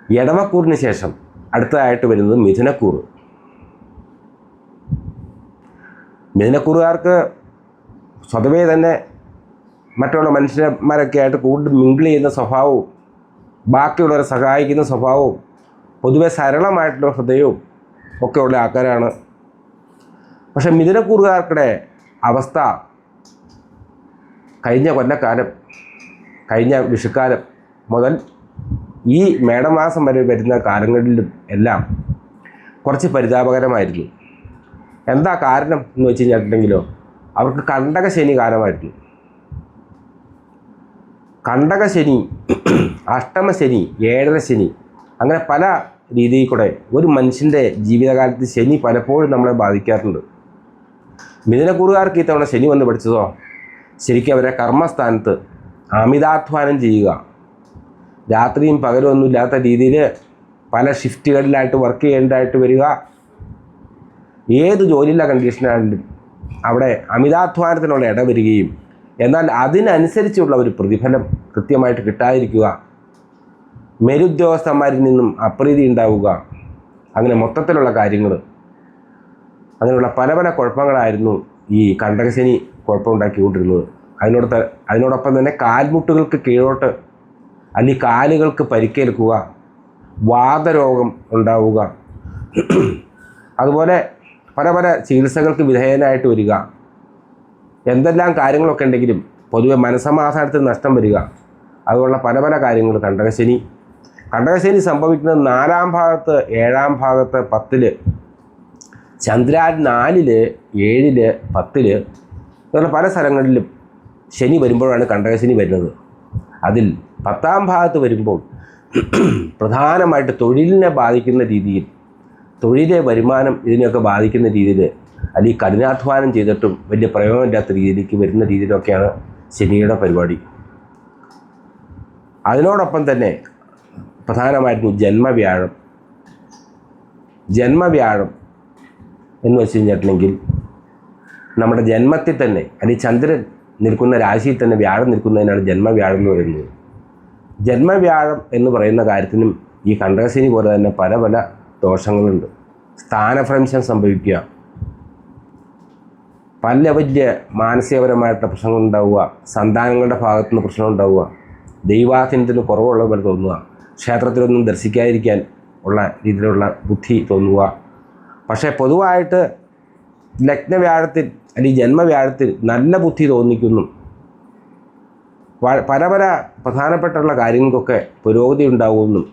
എടവക്കൂറിന് ശേഷം അടുത്തതായിട്ട് വരുന്നത് മിഥുനക്കൂർ. മിഥുനക്കൂറുകാർക്ക് സ്വതവേ തന്നെ മറ്റുള്ള മനുഷ്യന്മാരൊക്കെ ആയിട്ട് കൂടുതൽ മിങ്കിൾ ചെയ്യുന്ന സ്വഭാവവും ബാക്കിയുള്ളവരെ സഹായിക്കുന്ന സ്വഭാവവും പൊതുവെ സരളമായിട്ടുള്ള ഹൃദയവും ഒക്കെ ഉള്ള ആൾക്കാരാണ്. പക്ഷെ മിഥുനക്കൂറുകാർക്കിടെ അവസ്ഥ കഴിഞ്ഞ കൊല്ലക്കാലം, കഴിഞ്ഞ വിഷുക്കാലം മുതൽ ഈ മേടമാസം വരെ വരുന്ന കാലങ്ങളിലും എല്ലാം കുറച്ച് പരിതാപകരമായിരുന്നു. എന്താ കാരണം എന്ന് വെച്ച് കഴിഞ്ഞിട്ടുണ്ടെങ്കിലോ, അവർക്ക് കണ്ടകശനി കാലമായിരുന്നു. കണ്ടകശനി, അഷ്ടമശനി, ഏഴരശനി, അങ്ങനെ പല രീതിയിൽ കൂടെ ഒരു മനുഷ്യൻ്റെ ജീവിതകാലത്ത് ശനി പലപ്പോഴും നമ്മളെ ബാധിക്കാറുണ്ട്. മിഥുനക്കൂറുകാർക്ക് ഇത്തവണ ശനി വന്ന് പഠിച്ചതോ ശരിക്കും അവരെ കർമ്മസ്ഥാനത്ത് അമിതാധ്വാനം ചെയ്യുക, രാത്രിയും പകലും ഒന്നും ഇല്ലാത്ത രീതിയിൽ പല ഷിഫ്റ്റുകളിലായിട്ട് വർക്ക് ചെയ്യേണ്ടതായിട്ട് വരിക, ഏത് ജോലിയിലുള്ള കണ്ടീഷനാണെങ്കിലും അവിടെ അമിതാധ്വാനത്തിനുള്ള ഇട വരികയും എന്നാൽ അതിനനുസരിച്ചുള്ള ഒരു പ്രതിഫലം കൃത്യമായിട്ട് കിട്ടാതിരിക്കുക, മേലുദ്യോഗസ്ഥന്മാരിൽ നിന്നും അപ്രീതി ഉണ്ടാവുക, അങ്ങനെ മൊത്തത്തിലുള്ള കാര്യങ്ങൾ, അങ്ങനെയുള്ള പല പല കുഴപ്പങ്ങളായിരുന്നു ഈ കണ്ടകശനി കുഴപ്പമുണ്ടാക്കിക്കൊണ്ടിരുന്നത്. അതിനോടൊപ്പം തന്നെ കാൽമുട്ടുകൾക്ക് കീഴോട്ട് അല്ലെങ്കിൽ കാലുകൾക്ക് പരിക്കേൽക്കുക, വാതരോഗം ഉണ്ടാവുക, അതുപോലെ പല പല ചികിത്സകൾക്ക് വിധേയനായിട്ട് വരിക, എന്തെല്ലാം കാര്യങ്ങളൊക്കെ ഉണ്ടെങ്കിലും പൊതുവെ മനസ്സമാധാനത്തിന് നഷ്ടം വരിക, അതുപോലുള്ള പല പല കാര്യങ്ങൾ കണ്ടകശനി സംഭവിക്കുന്നത് 4-ാം ഭാഗത്ത്, 7-ാം ഭാഗത്ത്, 10-ല്, ചന്ദ്രാൻ 4-ല്, 7-ല്, 10-ല് ഇങ്ങനെ പല സ്ഥലങ്ങളിലും ശനി വരുമ്പോഴാണ് കണ്ടകശനി വരുന്നത്. അതിൽ 10-ാം ഭാഗത്ത് വരുമ്പോൾ പ്രധാനമായിട്ട് തൊഴിലിനെ ബാധിക്കുന്ന രീതിയിൽ, തൊഴിലെ വരുമാനം ഇതിനെയൊക്കെ ബാധിക്കുന്ന രീതിയിൽ, അല്ലെങ്കിൽ കഠിനാധ്വാനം ചെയ്തിട്ടും വലിയ പ്രയോജനമില്ലാത്ത രീതിയിലേക്ക് വരുന്ന രീതിയിലൊക്കെയാണ് ശനിയുടെ പരിപാടി. അതിനോടൊപ്പം തന്നെ പ്രധാനമായിരുന്നു ജന്മവ്യാഴം എന്ന് വെച്ച് കഴിഞ്ഞിട്ടുണ്ടെങ്കിൽ നമ്മുടെ ജന്മത്തിൽ തന്നെ, അല്ലെങ്കിൽ ചന്ദ്രൻ നിൽക്കുന്ന രാശിയിൽ തന്നെ വ്യാഴം നിൽക്കുന്നതിനാണ് ജന്മവ്യാഴം എന്ന് പറയുന്നത്. ജന്മവ്യാഴം എന്ന് പറയുന്ന കാര്യത്തിനും ഈ കണ്ടകശനി പോലെ തന്നെ പല പല ദോഷങ്ങളുണ്ട്. സ്ഥാനഭ്രംശം സംഭവിക്കുക, വലിയ മാനസികപരമായിട്ടുള്ള പ്രശ്നങ്ങൾ ഉണ്ടാവുക, സന്താനങ്ങളുടെ ഭാഗത്തുനിന്ന് പ്രശ്നം ഉണ്ടാവുക, ദൈവാധീനത്തിന് കുറവുള്ള പോലെ തോന്നുക, ക്ഷേത്രത്തിലൊന്നും ദർശിക്കാതിരിക്കാൻ ഉള്ള രീതിയിലുള്ള ബുദ്ധി തോന്നുക. പക്ഷേ പൊതുവായിട്ട് ലഗ്നവ്യാഴത്തിൽ അല്ലെങ്കിൽ ജന്മവ്യാഴത്തിൽ നല്ല ബുദ്ധി തോന്നിക്കുന്നു, പല പല പ്രധാനപ്പെട്ടുള്ള കാര്യങ്ങൾക്കൊക്കെ പുരോഗതി ഉണ്ടാകുമെന്നും,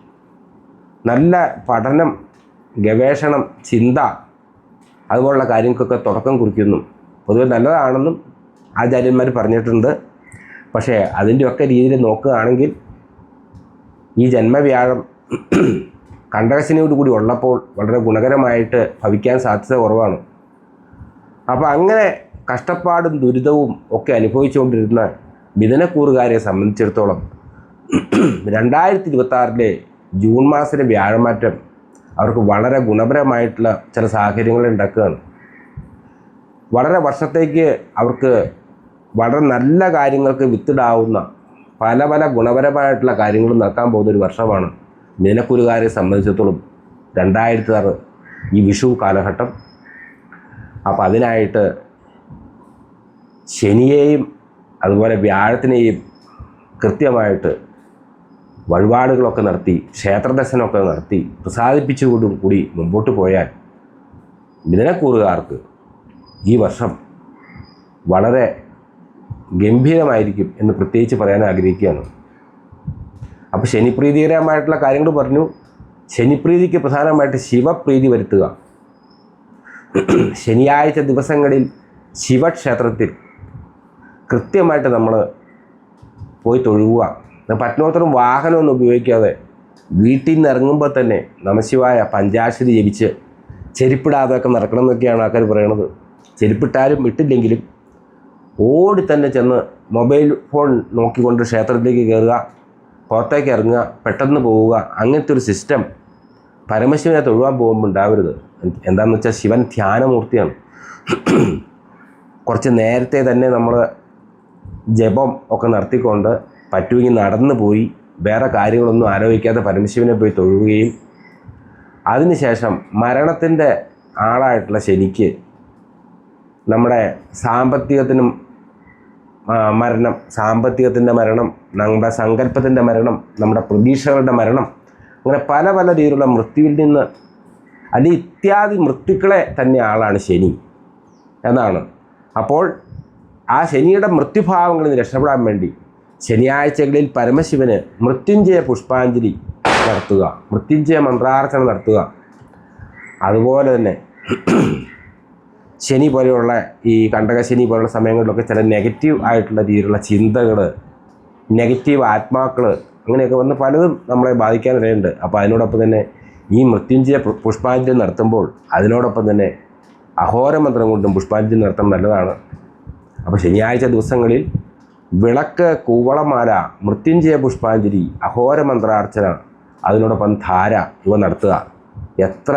നല്ല പഠനം, ഗവേഷണം, ചിന്ത, അതുപോലുള്ള കാര്യങ്ങൾക്കൊക്കെ തുടക്കം കുറിക്കുന്നു, പൊതുവെ നല്ലതാണെന്നും ആചാര്യന്മാർ പറഞ്ഞിട്ടുണ്ട്. പക്ഷേ അതിൻ്റെയൊക്കെ രീതിയിൽ നോക്കുകയാണെങ്കിൽ ഈ ജന്മവ്യാഴം കണ്ടകശനിയോട് കൂടി ഉള്ളപ്പോൾ വളരെ ഗുണകരമായിട്ട് ഭവിക്കാൻ സാധ്യത കുറവാണ്. അപ്പോൾ അങ്ങനെ കഷ്ടപ്പാടും ദുരിതവും ഒക്കെ അനുഭവിച്ചുകൊണ്ടിരുന്ന മിഥുനക്കൂറുകാരെ സംബന്ധിച്ചിടത്തോളം 2026 ജൂൺ മാസത്തിലെ വ്യാഴമാറ്റം അവർക്ക് വളരെ ഗുണപരമായിട്ടുള്ള ചില സാഹചര്യങ്ങൾ ഉണ്ടാക്കുകയാണ്. വളരെ വർഷത്തേക്ക് അവർക്ക് വളരെ നല്ല കാര്യങ്ങൾക്ക് വിത്തിടാവുന്ന പല പല ഗുണപരമായിട്ടുള്ള കാര്യങ്ങൾ നടക്കാൻ പോകുന്ന ഒരു വർഷമാണ് മിഥുനക്കൂറുകാരെ സംബന്ധിച്ചിടത്തോളം 2026 ഈ വിഷു കാലഘട്ടം. അപ്പോൾ അതിനായിട്ട് ശനിയെയും അതുപോലെ വ്യാഴത്തിനെയും കൃത്യമായിട്ട് വഴിപാടുകളൊക്കെ നടത്തി, ക്ഷേത്രദർശനമൊക്കെ നടത്തി പ്രസാദിപ്പിച്ചുകൊണ്ടും കൂടി മുമ്പോട്ട് പോയാൽ മിഥുനക്കൂറുകാർക്ക് ഈ വർഷം വളരെ ഗംഭീരമായിരിക്കും എന്ന് പ്രത്യേകിച്ച് പറയാൻ ആഗ്രഹിക്കുകയാണ്. അപ്പോൾ ശനിപ്രീതികരമായിട്ടുള്ള കാര്യങ്ങൾ പറഞ്ഞു. ശനിപ്രീതിക്ക് പ്രധാനമായിട്ട് ശിവപ്രീതി വരുത്തുക. ശനിയാഴ്ച ദിവസങ്ങളിൽ ശിവക്ഷേത്രത്തിൽ കൃത്യമായിട്ട് നമ്മൾ പോയി തൊഴുക. പറ്റുന്നോത്തരം വാഹനമൊന്നും ഉപയോഗിക്കാതെ വീട്ടിൽ നിന്ന് ഇറങ്ങുമ്പോൾ തന്നെ നമശിവായ പഞ്ചാക്ഷരി ജപിച്ച് ചെരുപ്പിടാതൊക്കെ നടക്കണം എന്നൊക്കെയാണ് ആൾക്കാർ പറയണത്. ചെരുപ്പിട്ടാലും ഇട്ടില്ലെങ്കിലും ഓടി തന്നെ ചെന്ന് മൊബൈൽ ഫോൺ നോക്കിക്കൊണ്ട് ക്ഷേത്രത്തിലേക്ക് കയറുക, പുറത്തേക്ക് ഇറങ്ങുക, പെട്ടെന്ന് പോവുക. അങ്ങനത്തെ ഒരു സിസ്റ്റം പരമശിവനെ തൊഴുവാൻ പോകുമ്പോൾ ഉണ്ടാവരുത്. എന്താണെന്ന് വെച്ചാൽ ശിവൻ ധ്യാനമൂർത്തിയാണ്. കുറച്ച് നേരത്തെ തന്നെ നമ്മൾ ജപം ഒക്കെ നടത്തിക്കൊണ്ട് പറ്റുമെങ്കിൽ നടന്നു പോയി വേറെ കാര്യങ്ങളൊന്നും ആലോചിക്കാതെ പരമശിവനെ പോയി തൊഴുകയും അതിനുശേഷം മരണത്തിൻ്റെ ആളായിട്ടുള്ള ശനിക്ക് നമ്മുടെ സാമ്പത്തികത്തിനും മരണം, സാമ്പത്തികത്തിൻ്റെ മരണം, നമ്മുടെ സങ്കല്പത്തിൻ്റെ മരണം, നമ്മുടെ പ്രതീക്ഷകളുടെ മരണം, അങ്ങനെ പല പല രീതിയിലുള്ള മൃത്യുവിൽ നിന്ന് അല്ലെങ്കിൽ ഇത്യാദി മൃത്യുക്കളെ തന്നെ ആളാണ് ശനി എന്നാണ്. അപ്പോൾ ആ ശനിയുടെ മൃത്യുഭാവങ്ങളിൽ നിന്ന് രക്ഷപ്പെടാൻ വേണ്ടി ശനിയാഴ്ചകളിൽ പരമശിവന് മൃത്യുഞ്ജയ പുഷ്പാഞ്ജലി നടത്തുക, മൃത്യുഞ്ജയ മന്ത്രാർച്ചന നടത്തുക. അതുപോലെ തന്നെ ശനി പോലെയുള്ള ഈ കണ്ടകശനി പോലുള്ള സമയങ്ങളിലൊക്കെ ചില നെഗറ്റീവ് ആയിട്ടുള്ള രീതിയിലുള്ള ചിന്തകൾ, നെഗറ്റീവ് ആത്മാക്കൾ അങ്ങനെയൊക്കെ വന്ന് പലതും നമ്മളെ ബാധിക്കാനിടയുണ്ട്. അപ്പോൾ അതിനോടൊപ്പം തന്നെ ഈ മൃത്യുഞ്ജയ പുഷ്പാഞ്ജലി നടത്തുമ്പോൾ അതിനോടൊപ്പം തന്നെ അഹോരമന്ത്രം കൊണ്ടും പുഷ്പാഞ്ജലി നടത്താൻ നല്ലതാണ്. അപ്പോൾ ശനിയാഴ്ച ദിവസങ്ങളിൽ വിളക്ക്, കൂവളമാല, മൃത്യുഞ്ജയ പുഷ്പാഞ്ജലി, അഹോരമന്ത്രാർച്ചന, അതിനോടൊപ്പം ധാര ഇവ നടത്തുക. എത്ര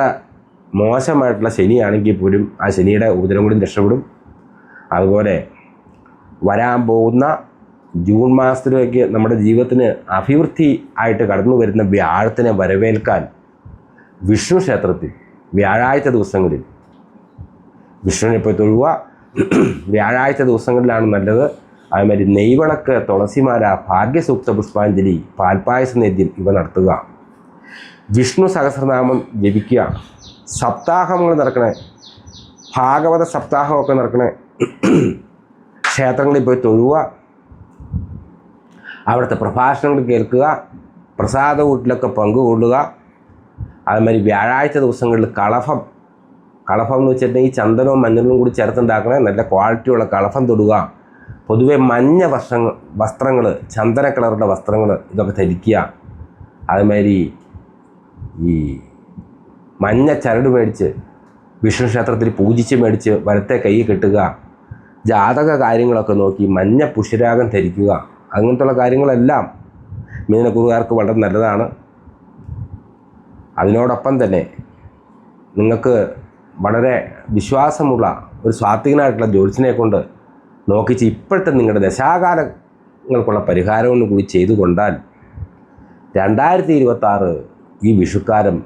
മോശമായിട്ടുള്ള ശനിയാണെങ്കിൽ പോലും ആ ശനിയുടെ ഉപദ്രവം കൂടി രക്ഷപ്പെടും. അതുപോലെ വരാൻ പോകുന്ന ജൂൺ മാസത്തിലേക്ക് നമ്മുടെ ജീവിതത്തിന് അഭിവൃദ്ധി ആയിട്ട് കടന്നു വരുന്ന വ്യാഴത്തിനെ വരവേൽക്കാൻ വിഷ്ണു ക്ഷേത്രത്തിൽ വ്യാഴാഴ്ച ദിവസങ്ങളിൽ വിഷ്ണുവിനെ പോയി തൊഴുക. വ്യാഴാഴ്ച ദിവസങ്ങളിലാണ് നല്ലത്. അതുമാതിരി നെയ്വിളക്ക്, തുളസിമാല, ഭാഗ്യസൂക്ത പുഷ്പാഞ്ജലി, പാൽപ്പായസ നേദ്യം ഇവ നടത്തുക. വിഷ്ണു സഹസ്രനാമം ജപിക്കുക. സപ്താഹങ്ങൾ നടക്കണേ, ഭാഗവത സപ്താഹമൊക്കെ നടക്കണേ ക്ഷേത്രങ്ങളിൽ പോയി തൊഴുക, അവിടുത്തെ പ്രഭാഷണങ്ങൾ കേൾക്കുക, പ്രസാദ വീട്ടിലൊക്കെ പങ്കുകൊള്ളുക. അതുമാതിരി വ്യാഴാഴ്ച ദിവസങ്ങളിൽ കളഭം എന്ന് വെച്ചിട്ടുണ്ടെങ്കിൽ ചന്ദനവും മഞ്ഞളും കൂടി ചേർത്തുണ്ടാക്കണേ നല്ല ക്വാളിറ്റിയുള്ള കളഭം തൊടുക. പൊതുവെ മഞ്ഞ വസ്ത്രങ്ങൾ, ചന്ദന കളറുള്ള വസ്ത്രങ്ങൾ ഇതൊക്കെ ധരിക്കുക. അതുമാതിരി ഈ മഞ്ഞ ചരട് മേടിച്ച് വിഷ്ണു ക്ഷേത്രത്തിൽ പൂജിച്ച് മേടിച്ച് വലത്തെ കൈ കെട്ടുക. ജാതക കാര്യങ്ങളൊക്കെ നോക്കി മഞ്ഞ പുഷ്യരാഗം ധരിക്കുക. അങ്ങനത്തുള്ള കാര്യങ്ങളെല്ലാം മീനക്കുറുകാർക്ക് വളരെ നല്ലതാണ്. അതിനോടൊപ്പം തന്നെ നിങ്ങൾക്ക് വളരെ വിശ്വാസമുള്ള ഒരു സ്വാത്വികനായിട്ടുള്ള ജ്യോത്സ്യനെ കൊണ്ട് നോക്കിച്ച് ഇപ്പോഴത്തെ നിങ്ങളുടെ ദശാകാലങ്ങൾക്കുള്ള പരിഹാരവും കൂടി ചെയ്തു കൊണ്ടാൽ 2026 ഈ വിഷുക്കാലം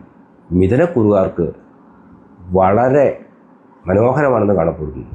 മിഥുനക്കുറുകാർക്ക് വളരെ മനോഹരമാണെന്ന് കാണപ്പെടുന്നു.